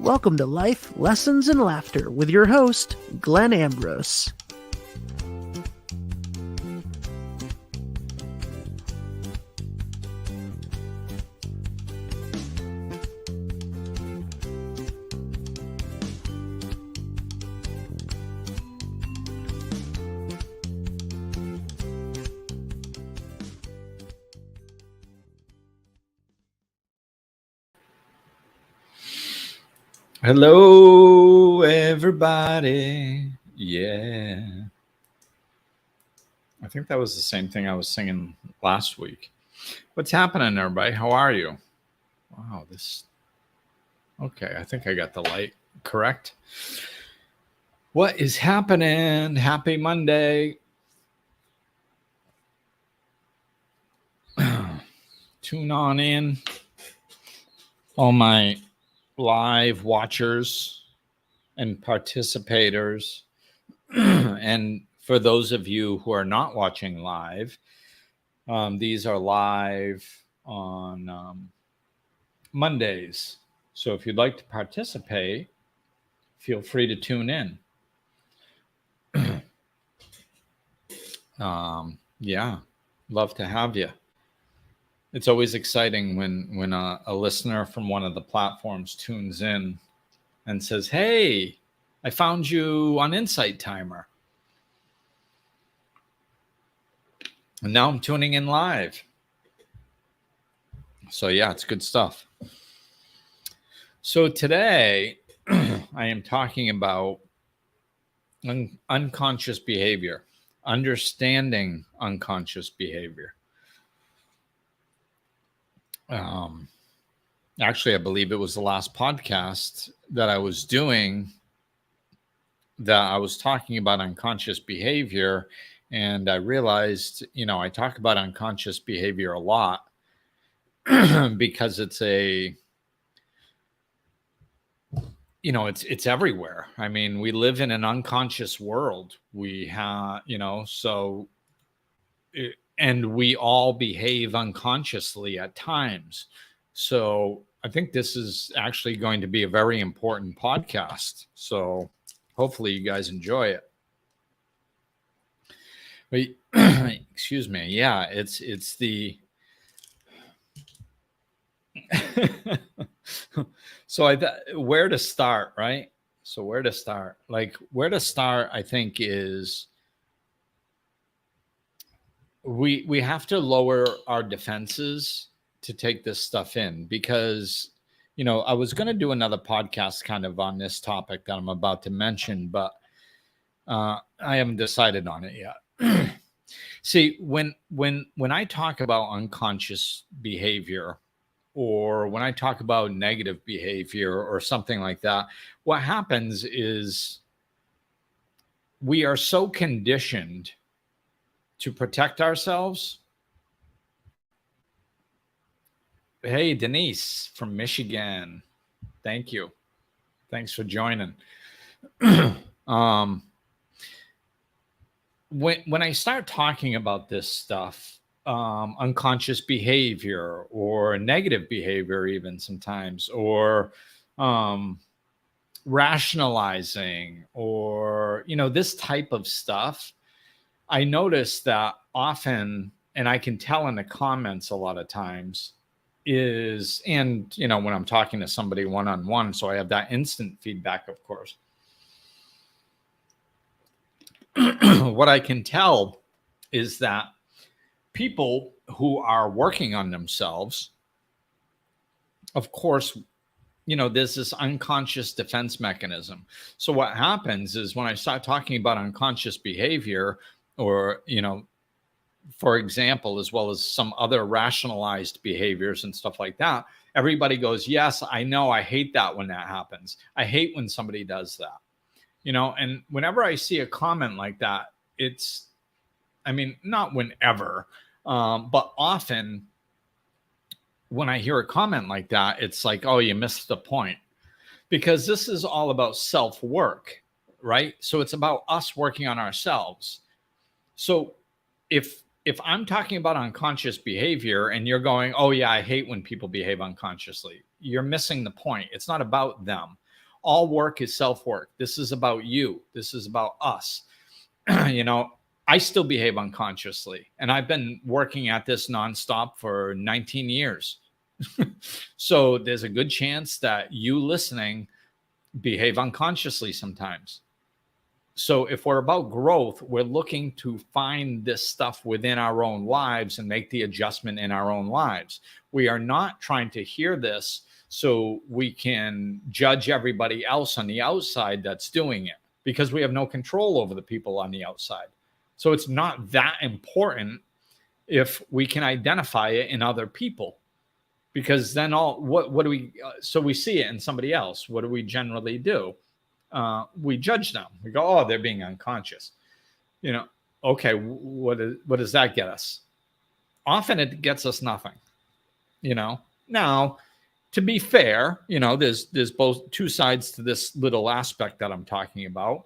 Welcome to Life, Lessons, and Laughter with your host, Glenn Ambrose. Hello, everybody. Yeah. I think that was the same thing I was singing last week. What's happening, everybody? How are you? Wow, okay, I think I got the light correct. What is happening? Happy Monday. Tune on in. All my live watchers and participators. And for those of you who are not watching live, these are live on Mondays. So if you'd like to participate, feel free to tune in. Yeah, love to have you. It's always exciting when a listener from one of the platforms tunes in and says, "Hey, I found you on Insight Timer. And now I'm tuning in live." So yeah, it's good stuff. So today I am talking about unconscious behavior, understanding unconscious behavior. Actually, I believe it was the last podcast that I was doing that I was talking about unconscious behavior. And I realized, I talk about unconscious behavior a lot because it's it's everywhere. I mean, we live in an unconscious world. We have, and we all behave unconsciously at times. So I think this is actually going to be a very important podcast. So hopefully you guys enjoy it. But, excuse me. Yeah, it's the so where to start, right? So where to start? I think is we have to lower our defenses to take this stuff in, because I was going to do another podcast kind of on this topic that I'm about to mention, but I haven't decided on it yet. See, when I talk about unconscious behavior, or when I talk about negative behavior or something like that, what happens is we are so conditioned to protect ourselves. Hey, Denise from Michigan. Thank you. Thanks for joining. When I start talking about this stuff, unconscious behavior or negative behavior, even sometimes, or rationalizing, or this type of stuff, I notice that often, and I can tell in the comments a lot of times, and when I'm talking to somebody one-on-one, so I have that instant feedback, of course. What I can tell is that people who are working on themselves, of course, there's this unconscious defense mechanism. So what happens is when I start talking about unconscious behavior, or, for example, as well as some other rationalized behaviors and stuff like that, everybody goes, yes, I know. I hate that when that happens. I hate when somebody does that, and whenever I see a comment like that, not whenever, but often when I hear a comment like that, it's like, oh, you missed the point, because this is all about self-work, right? So it's about us working on ourselves. So if I'm talking about unconscious behavior and you're going, oh yeah, I hate when people behave unconsciously, you're missing the point. It's not about them. all work is self-work. This is about you. This is about us. You know, I still behave unconsciously, and I've been working at this nonstop for 19 years. So there's a good chance that you listening behave unconsciously sometimes. So if we're about growth, we're looking to find this stuff within our own lives and make the adjustment in our own lives. We are not trying to hear this so we can judge everybody else on the outside that's doing it, because we have no control over the people on the outside. So it's not that important if we can identify it in other people, because then what do we, so we see it in somebody else. What do we generally do? We judge them. We go, oh, they're being unconscious. You know, okay, what does that get us? Often it gets us nothing. You know, now, to be fair, you know, there's both two sides to this little aspect that I'm talking about.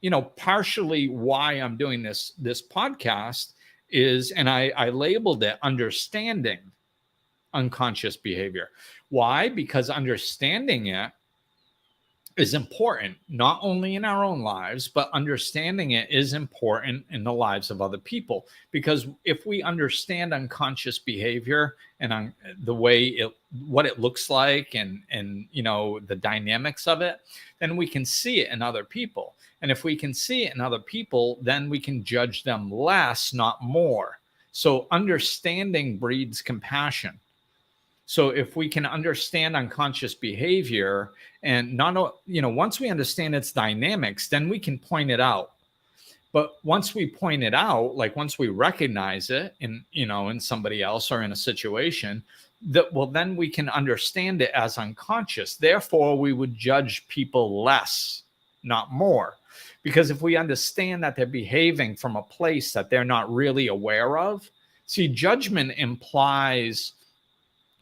You know, partially why I'm doing this podcast is, and I labeled it understanding unconscious behavior. Why? Because understanding it is important, not only in our own lives, but understanding it is important in the lives of other people. Because if we understand unconscious behavior and on the way what it looks like, and you know, the dynamics of it, then we can see it in other people. And if we can see it in other people, then we can judge them less, not more. So understanding breeds compassion. So if we can understand unconscious behavior, and not, you know, once we understand its dynamics, then we can point it out. But once we point it out, like once we recognize it in, you know, in somebody else or in a situation, that, well, then we can understand it as unconscious. Therefore, we would judge people less, not more. Because if we understand that they're behaving from a place that they're not really aware of, see, judgment implies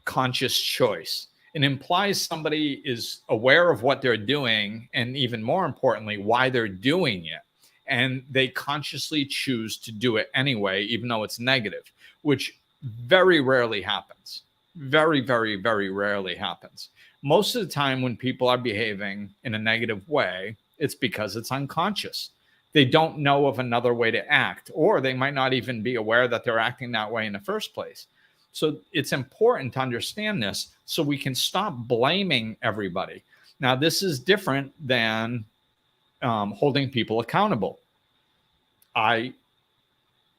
conscious choice. It implies somebody is aware of what they're doing, and even more importantly, why they're doing it. And they consciously choose to do it anyway, even though it's negative, which very rarely happens. Very, very, very rarely happens. Most of the time when people are behaving in a negative way, it's because it's unconscious. They don't know of another way to act, or they might not even be aware that they're acting that way in the first place. So it's important to understand this so we can stop blaming everybody. Now, this is different than holding people accountable. I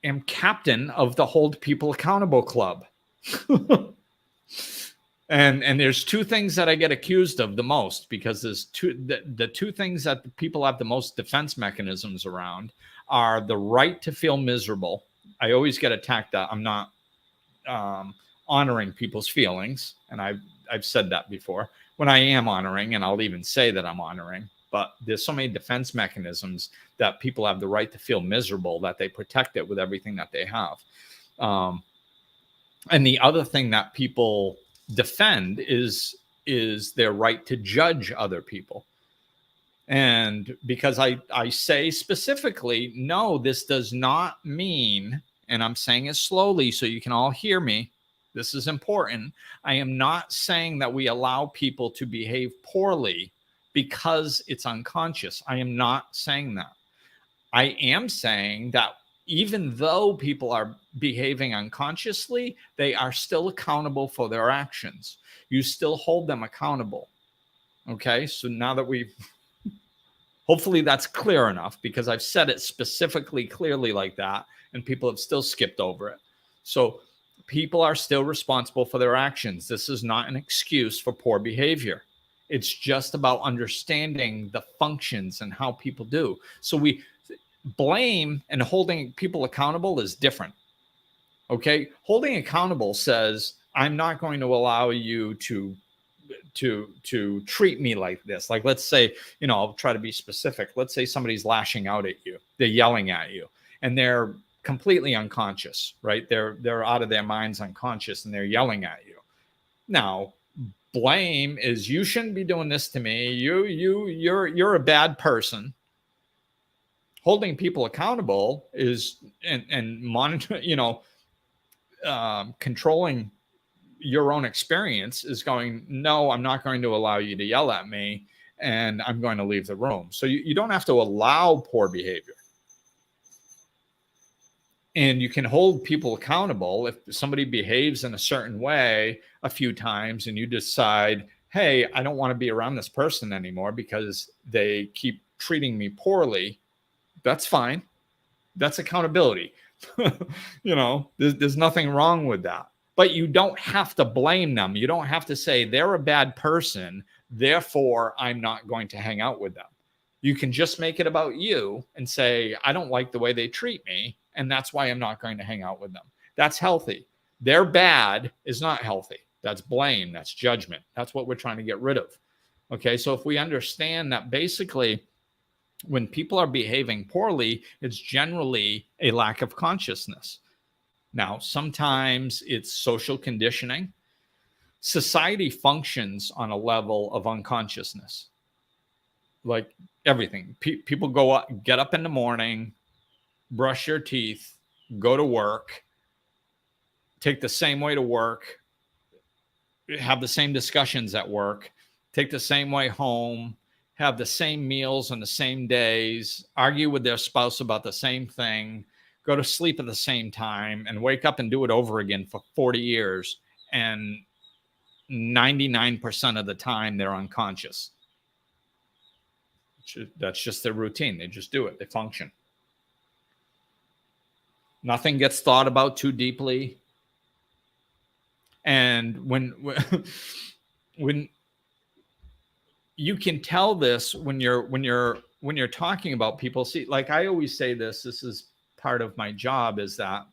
am captain of the Hold People Accountable Club. And there's two things that I get accused of the most, because there's the two things that people have the most defense mechanisms around are the right to feel miserable. I always get attacked that I'm not honoring people's feelings, and I've said that before, when I am honoring, and I'll even say that I'm honoring, but there's so many defense mechanisms that people have the right to feel miserable that they protect it with everything that they have. And the other thing that people defend is their right to judge other people. And because I say specifically, no, this does not mean, and I'm saying it slowly so you can all hear me, this is important, I am not saying that we allow people to behave poorly because it's unconscious. I am not saying that. I am saying that even though people are behaving unconsciously, they are still accountable for their actions. You still hold them accountable. Okay, so now that we've, hopefully that's clear enough, because I've said it specifically clearly like that, and people have still skipped over it. So people are still responsible for their actions. This is not an excuse for poor behavior. It's just about understanding the functions and how people do. So we blame and holding people accountable is different. Okay, holding accountable says, I'm not going to allow you to treat me like this. Like, let's say, you know, I'll try to be specific. Let's say somebody's lashing out at you, they're yelling at you, and they're completely unconscious, right? They're out of their minds, unconscious, and they're yelling at you. Now, blame is, you shouldn't be doing this to me. You're a bad person. Holding people accountable is and monitor, you know, controlling your own experience is going, no, I'm not going to allow you to yell at me, and I'm going to leave the room. So you don't have to allow poor behavior. And you can hold people accountable if somebody behaves in a certain way a few times and you decide, hey, I don't want to be around this person anymore because they keep treating me poorly. That's fine. That's accountability. There's nothing wrong with that. But you don't have to blame them. You don't have to say they're a bad person, therefore I'm not going to hang out with them. You can just make it about you and say, I don't like the way they treat me, and that's why I'm not going to hang out with them. That's healthy. They're bad is not healthy. That's blame. That's judgment. That's what we're trying to get rid of. Okay, so if we understand that basically when people are behaving poorly, it's generally a lack of consciousness. Now, sometimes it's social conditioning. Society functions on a level of unconsciousness. Like everything. People go up, get up in the morning, brush your teeth, go to work, take the same way to work, have the same discussions at work, take the same way home, have the same meals on the same days, argue with their spouse about the same thing, go to sleep at the same time, and wake up and do it over again for 40 years. And 99% of the time, they're unconscious. That's just their routine. They just do it. They function. Nothing gets thought about too deeply. And when you can tell this when you're talking about people. See, like I always say this is part of my job, is that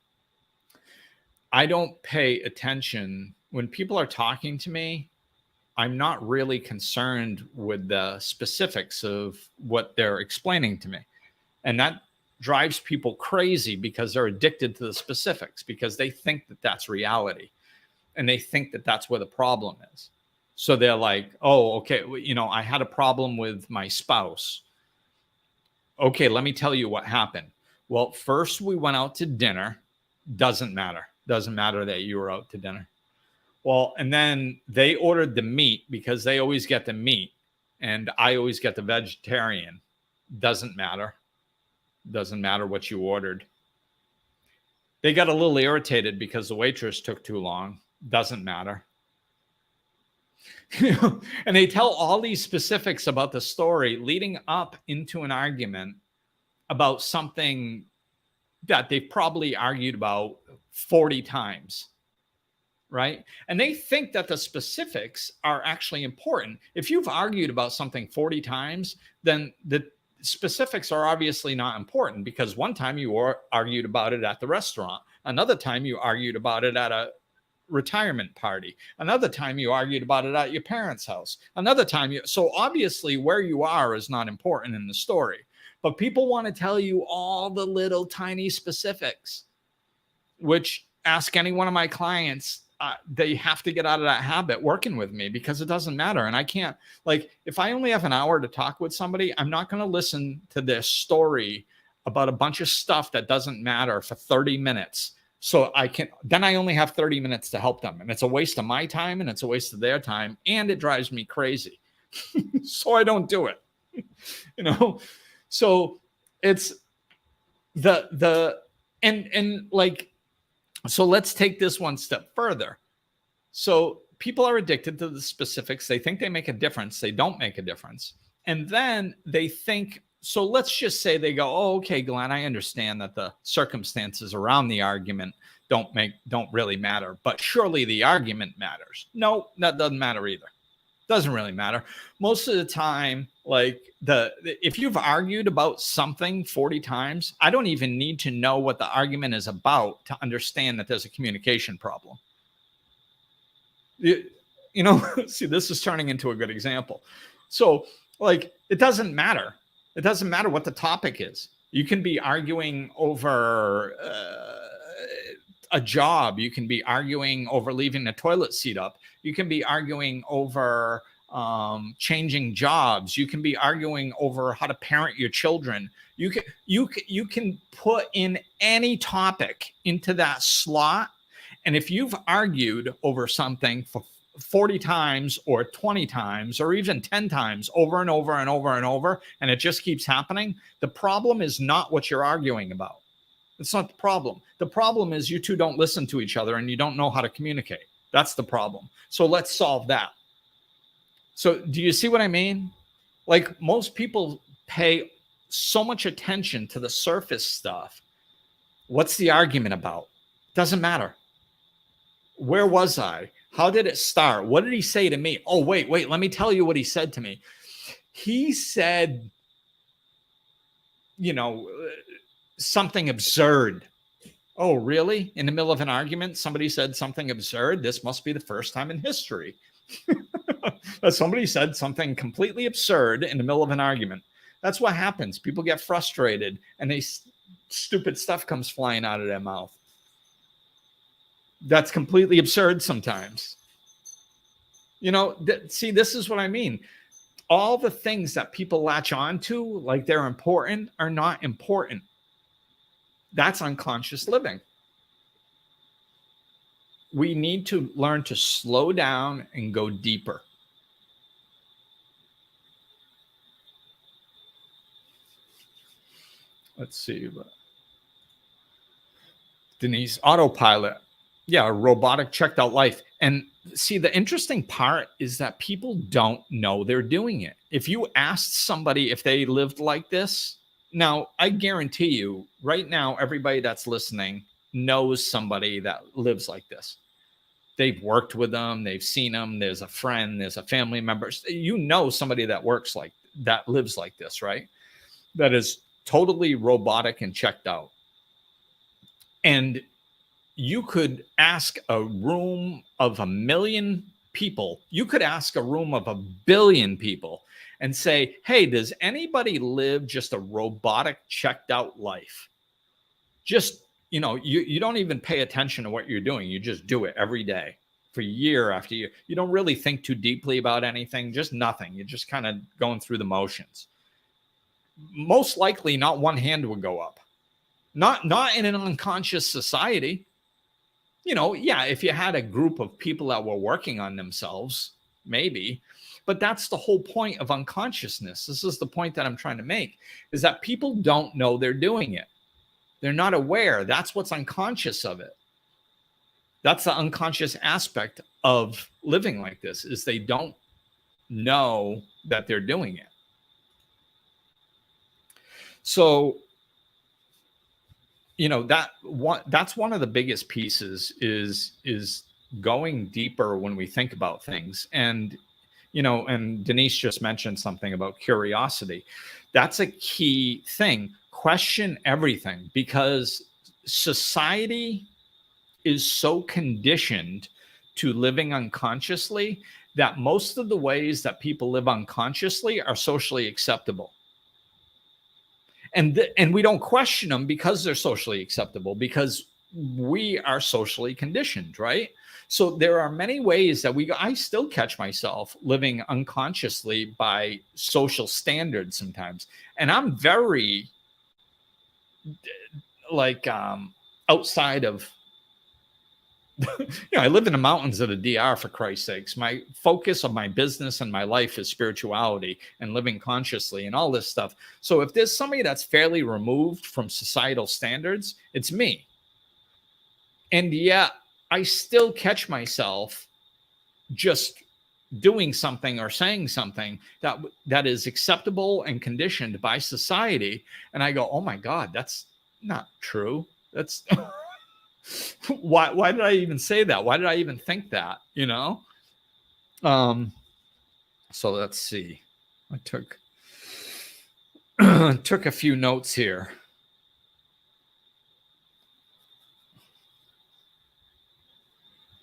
I don't pay attention when people are talking to me. I'm not really concerned with the specifics of what they're explaining to me. And that drives people crazy because they're addicted to the specifics, because they think that that's reality. And they think that that's where the problem is. So they're like, oh, okay, I had a problem with my spouse. Okay, let me tell you what happened. Well, first we went out to dinner. Doesn't matter. Doesn't matter that you were out to dinner. Well, and then they ordered the meat because they always get the meat and I always get the vegetarian. Doesn't matter. Doesn't matter what you ordered. They got a little irritated because the waitress took too long. Doesn't matter. And they tell all these specifics about the story leading up into an argument about something that they've probably argued about 40 times. Right? And they think that the specifics are actually important. If you've argued about something 40 times, then the specifics are obviously not important, because one time you argued about it at the restaurant. Another time you argued about it at a retirement party. Another time you argued about it at your parents' house. Another time so obviously where you are is not important in the story. But people want to tell you all the little tiny specifics, which ask any one of my clients, they have to get out of that habit working with me, because it doesn't matter. And I can't, like, if I only have an hour to talk with somebody, I'm not going to listen to this story about a bunch of stuff that doesn't matter for 30 minutes. So then I only have 30 minutes to help them. And it's a waste of my time and it's a waste of their time. And it drives me crazy. So I don't do it, so it's so let's take this one step further. So people are addicted to the specifics. They think they make a difference. They don't make a difference. And then they think, so let's just say they go, oh, okay, Glenn, I understand that the circumstances around the argument don't really matter, but surely the argument matters. No, that doesn't matter either. Doesn't really matter. Most of the time, if you've argued about something 40 times, I don't even need to know what the argument is about to understand that there's a communication problem. See, this is turning into a good example. So, it doesn't matter. It doesn't matter what the topic is. You can be arguing over a job. You can be arguing over leaving the toilet seat up. You can be arguing over changing jobs. You can be arguing over how to parent your children. You can put in any topic into that slot, And if you've argued over something for 40 times or 20 times or even 10 times over and over and over and over, and it just keeps happening, the problem is not what you're arguing about. It's not the problem. The problem is you two don't listen to each other and you don't know how to communicate. That's the problem. So let's solve that. So do you see what I mean? Like, most people pay so much attention to the surface stuff. What's the argument about? Doesn't matter. Where was I? How did it start? What did he say to me? Oh, wait, let me tell you what he said to me. He said, something absurd. Oh, really? In the middle of an argument, somebody said something absurd? This must be the first time in history. Somebody said something completely absurd in the middle of an argument. That's what happens. People get frustrated and stupid stuff comes flying out of their mouth. That's completely absurd sometimes. See, this is what I mean. All the things that people latch on to, like they're important, are not important. That's unconscious living. We need to learn to slow down and go deeper. Let's see. Denise, autopilot. Yeah, a robotic checked out life. And see, the interesting part is that people don't know they're doing it. If you asked somebody if they lived like this, now I guarantee you right now, everybody that's listening knows somebody that lives like this. They've worked with them. They've seen them. There's a friend, there's a family member. Somebody that lives like this, right? That is totally robotic and checked out. And you could ask a room of 1 million people. You could ask a room of 1 billion people and say, hey, does anybody live just a robotic checked out life? Just, you don't even pay attention to what you're doing. You just do it every day for year after year. You don't really think too deeply about anything, just nothing. You're just kind of going through the motions. Most likely not one hand would go up. Not in an unconscious society. If you had a group of people that were working on themselves, maybe. But that's the whole point of unconsciousness. This is the point that I'm trying to make, is that people don't know they're doing it. They're not aware. That's what's unconscious of it. That's the unconscious aspect of living like this, is they don't know that they're doing it. So, that's one of the biggest pieces is going deeper when we think about things. And, and Denise just mentioned something about curiosity. That's a key thing. Question everything, because society is so conditioned to living unconsciously that most of the ways that people live unconsciously are socially acceptable. And we don't question them because they're socially acceptable, because we are socially conditioned, right? So there are many ways that I still catch myself living unconsciously by social standards sometimes. And I'm very outside of, I live in the mountains of the DR, for Christ's sakes. My focus of my business and my life is spirituality and living consciously and all this stuff. So if there's somebody that's fairly removed from societal standards, it's me. And yet I still catch myself just doing something or saying something that is acceptable and conditioned by society. And I go, oh my God, that's not true. That's why did I even say that? Why did I even think that? So let's see. I took a few notes here.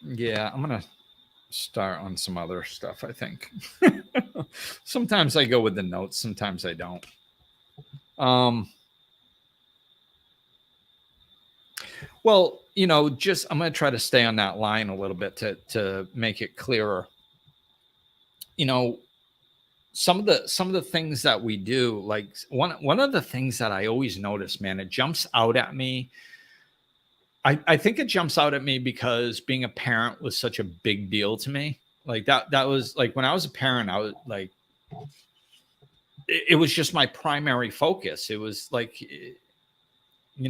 Yeah, I'm gonna start on some other stuff, I think. Sometimes I go with the notes, sometimes I don't. Well, I'm going to try to stay on that line a little bit to make it clearer. Some of the things that we do, like one of the things that I always notice, man, it jumps out at me. I think it jumps out at me because being a parent was such a big deal to me. Like that was like when I was a parent, I was like, it was just my primary focus. It was like,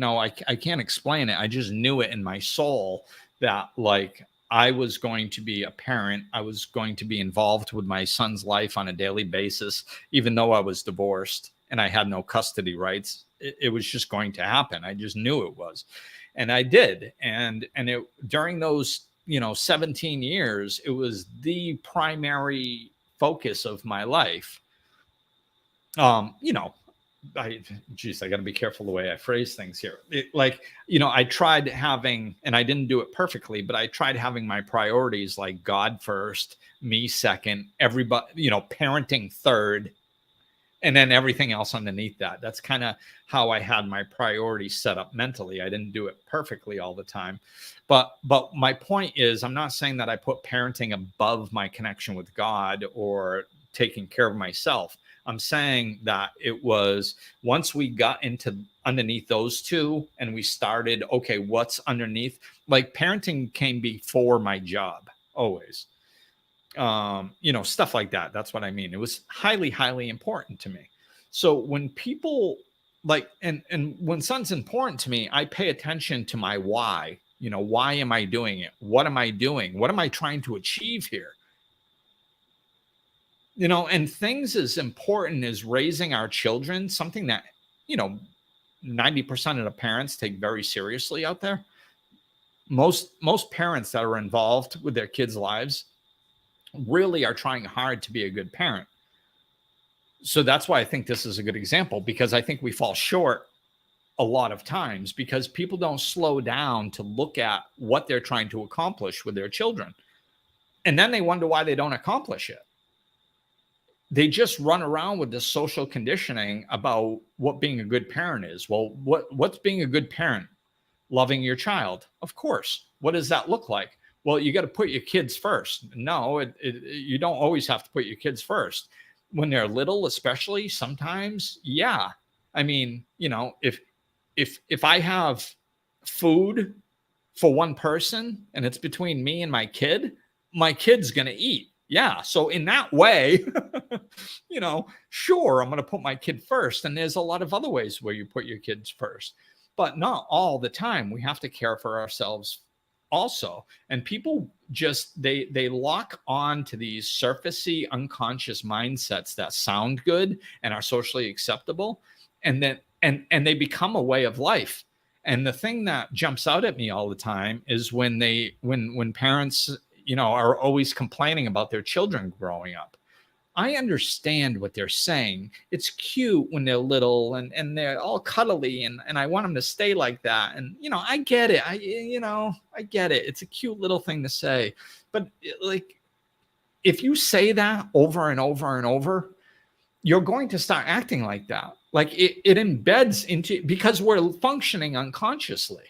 I can't explain it. I just knew it in my soul that like I was going to be a parent. I was going to be involved with my son's life on a daily basis, even though I was divorced and I had no custody rights. It was just going to happen. I just knew it was. And I did. And it during those, 17 years, it was the primary focus of my life. You know, I got to be careful the way I phrase things here. I tried having, and I didn't do it perfectly, but I tried having my priorities like God first, me second, everybody, parenting third, and then everything else underneath that. That's kind of how I had my priorities set up mentally. I didn't do it perfectly all the time, but my point is, I'm not saying that I put parenting above my connection with God or taking care of myself. I'm saying that it was once we got into underneath those two and we started, okay, what's underneath? Like parenting came before my job always. Stuff like that. That's what I mean. It was highly, highly important to me. So when people like, and when something's important to me, I pay attention to my why. Why am I doing it? What am I doing? What am I trying to achieve here? And things as important as raising our children, something that, 90% of the parents take very seriously out there. Most parents that are involved with their kids' lives really are trying hard to be a good parent. So that's why I think this is a good example, because I think we fall short a lot of times because people don't slow down to look at what they're trying to accomplish with their children. And then they wonder why they don't accomplish it. They just run around with this social conditioning about what being a good parent is. Well, what's being a good parent? Loving your child. Of course. What does that look like? Well, you got to put your kids first. No, you don't always have to put your kids first. When they're little, especially sometimes, yeah. I mean, if I have food for one person and it's between me and my kid's going to eat. Yeah. So in that way, sure, I'm going to put my kid first. And there's a lot of other ways where you put your kids first, but not all the time. We have to care for ourselves also. And people just, they lock on to these surfacey, unconscious mindsets that sound good and are socially acceptable. And then, and they become a way of life. And the thing that jumps out at me all the time is when parents, are always complaining about their children growing up. I understand what they're saying. It's cute when they're little and they're all cuddly and I want them to stay like that. And, I get it. I get it. It's a cute little thing to say. But like, if you say that over and over and over, you're going to start acting like that. Like it embeds into, because we're functioning unconsciously.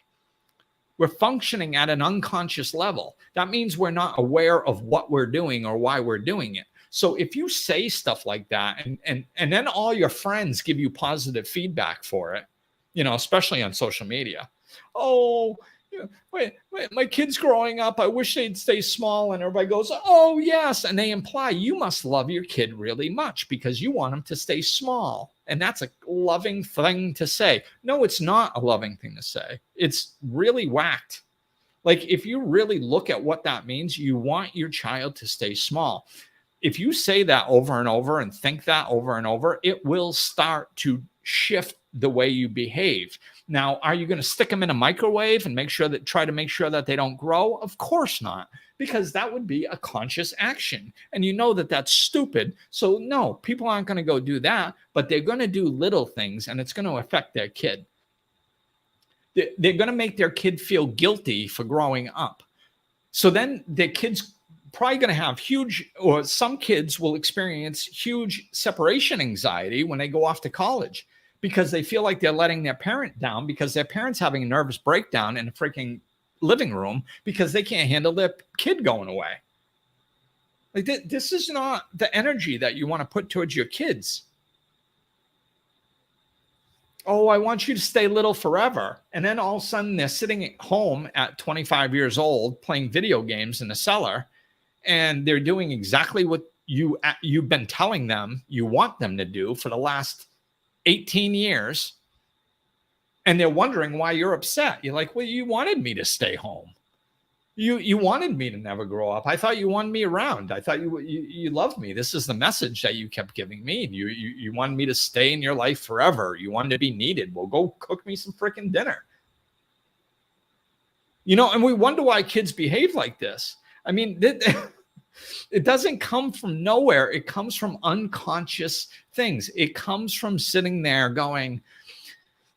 We're functioning at an unconscious level. That means we're not aware of what we're doing or why we're doing it. So if you say stuff like that and then all your friends give you positive feedback for it, especially on social media. Oh, wait, my kid's growing up. I wish they'd stay small. And everybody goes, oh, yes. And they imply you must love your kid really much because you want them to stay small. And that's a loving thing to say. No, it's not a loving thing to say. It's really whacked. Like if you really look at what that means, you want your child to stay small. If you say that over and over and think that over and over, it will start to shift the way you behave. Now, are you going to stick them in a microwave and try to make sure that they don't grow? Of course not, because that would be a conscious action. And that that's stupid. So no, people aren't going to go do that, but they're going to do little things and it's going to affect their kid. They're going to make their kid feel guilty for growing up. So then their kid's probably going to have some kids will experience huge separation anxiety when they go off to college because they feel like they're letting their parent down because their parent's having a nervous breakdown in a freaking living room because they can't handle their kid going away. Like this is not the energy that you want to put towards your kids. Oh, I want you to stay little forever. And then all of a sudden they're sitting at home at 25 years old playing video games in the cellar, and they're doing exactly what you've been telling them you want them to do for the last 18 years. And they're wondering why you're upset. You're like, well, you wanted me to stay home. You wanted me to never grow up. I thought you wanted me around. I thought you loved me. This is the message that you kept giving me. You wanted me to stay in your life forever. You wanted to be needed. Well, go cook me some freaking dinner. And we wonder why kids behave like this. I mean, it doesn't come from nowhere. It comes from unconscious things. It comes from sitting there going,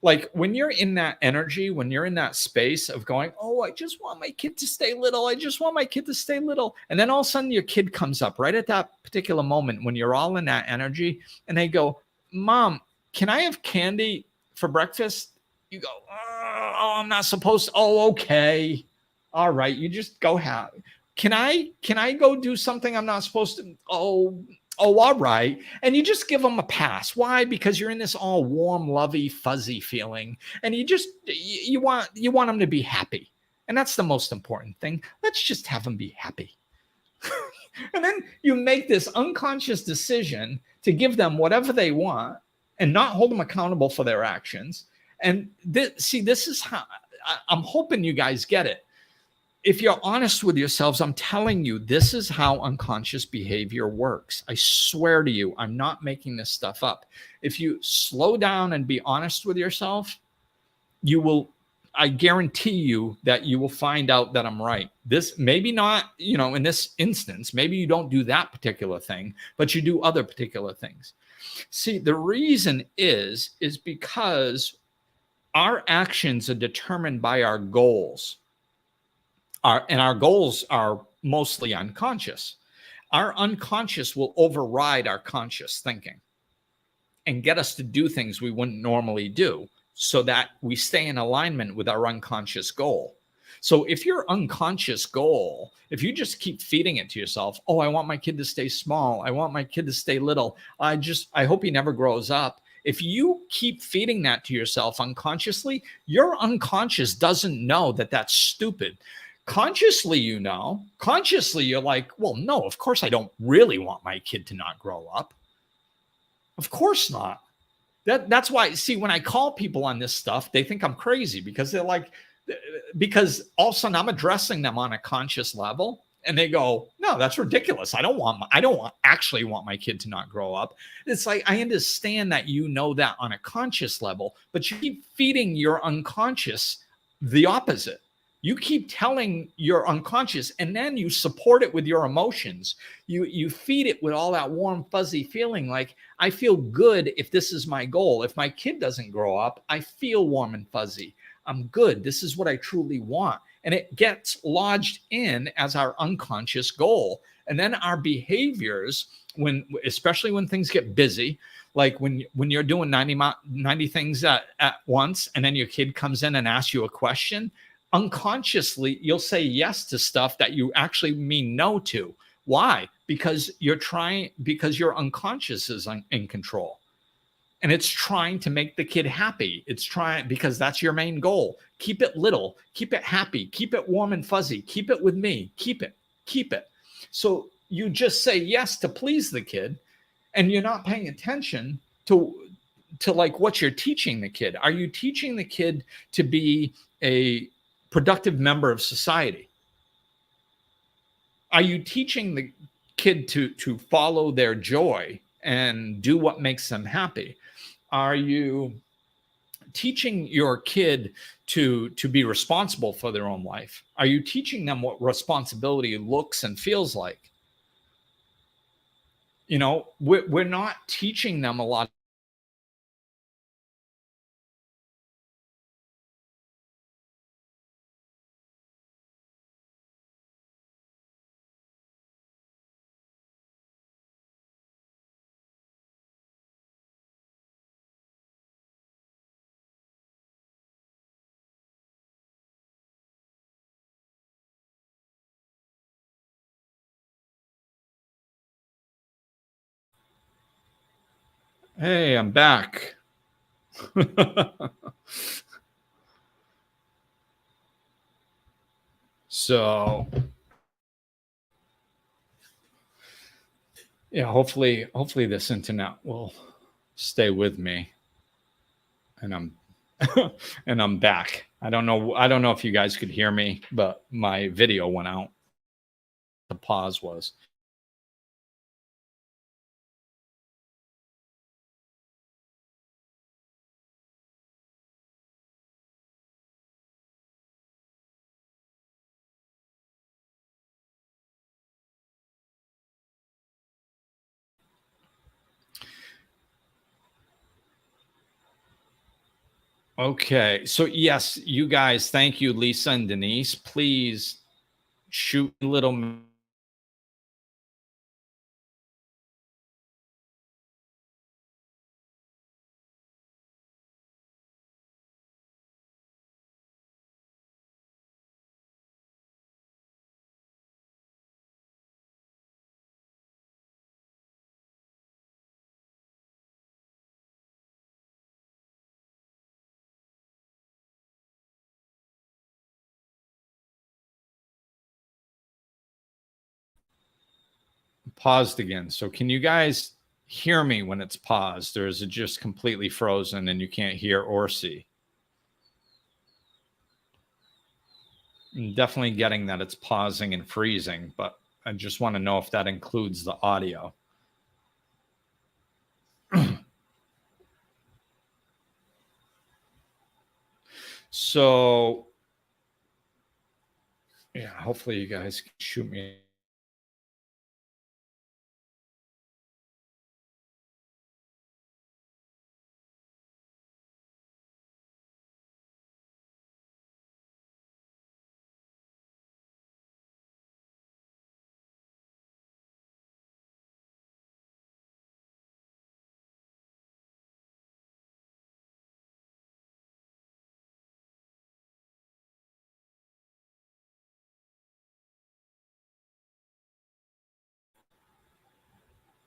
like, when you're in that energy, when you're in that space of going, oh, I just want my kid to stay little. I just want my kid to stay little. And then all of a sudden your kid comes up right at that particular moment when you're all in that energy, and they go, Mom, can I have candy for breakfast? You go, oh, I'm not supposed to. Oh, okay. All right. You just go have. Can I go do something I'm not supposed to? Oh, all right. And you just give them a pass. Why? Because you're in this all warm, lovey, fuzzy feeling. And you want them to be happy. And that's the most important thing. Let's just have them be happy. And then you make this unconscious decision to give them whatever they want and not hold them accountable for their actions. And this is how I'm hoping you guys get it. If you're honest with yourselves, I'm telling you, this is how unconscious behavior works. I swear to you, I'm not making this stuff up. If you slow down and be honest with yourself, I guarantee you that you will find out that I'm right. This maybe not, in this instance, maybe you don't do that particular thing, but you do other particular things. See, the reason is because our actions are determined by our goals. Our goals are mostly unconscious. Our unconscious will override our conscious thinking and get us to do things we wouldn't normally do so that we stay in alignment with our unconscious goal. So if your unconscious goal, if you just keep feeding it to yourself, oh, I want my kid to stay small. I want my kid to stay little. I hope he never grows up. If you keep feeding that to yourself unconsciously, your unconscious doesn't know that that's stupid. Consciously, consciously, you're like, well, no, of course I don't really want my kid to not grow up. Of course not. That's why, see, when I call people on this stuff, they think I'm crazy because they're like, because all of a sudden I'm addressing them on a conscious level and they go, no, that's ridiculous. I don't actually want my kid to not grow up. It's like, I understand that that on a conscious level, but you keep feeding your unconscious the opposite. You keep telling your unconscious, and then you support it with your emotions. You feed it with all that warm, fuzzy feeling like, I feel good if this is my goal. If my kid doesn't grow up, I feel warm and fuzzy. I'm good. This is what I truly want. And it gets lodged in as our unconscious goal. And then our behaviors, especially when things get busy, like when you're doing 90 things at once, and then your kid comes in and asks you a question, unconsciously, you'll say yes to stuff that you actually mean no to. Why? Because your unconscious is in control. And it's trying to make the kid happy. It's trying, because that's your main goal. Keep it little, keep it happy, keep it warm and fuzzy, keep it with me, keep it. So you just say yes to please the kid, and you're not paying attention to like what you're teaching the kid. Are you teaching the kid to be a productive member of society? Are you teaching the kid to follow their joy and do what makes them happy? Are you teaching your kid to be responsible for their own life? Are you teaching them what responsibility looks and feels like? We're not teaching them a lot. Hey, I'm back. So yeah, hopefully this internet will stay with me, and I'm and I'm back. I don't know if you guys could hear me, but my video went out. The pause was. Okay. So yes, you guys, thank you, Lisa and Denise. Please shoot little paused again. So can you guys hear me when it's paused, or is it just completely frozen and you can't hear or see? I'm definitely getting that it's pausing and freezing, but I just want to know if that includes the audio. So yeah, hopefully you guys can shoot me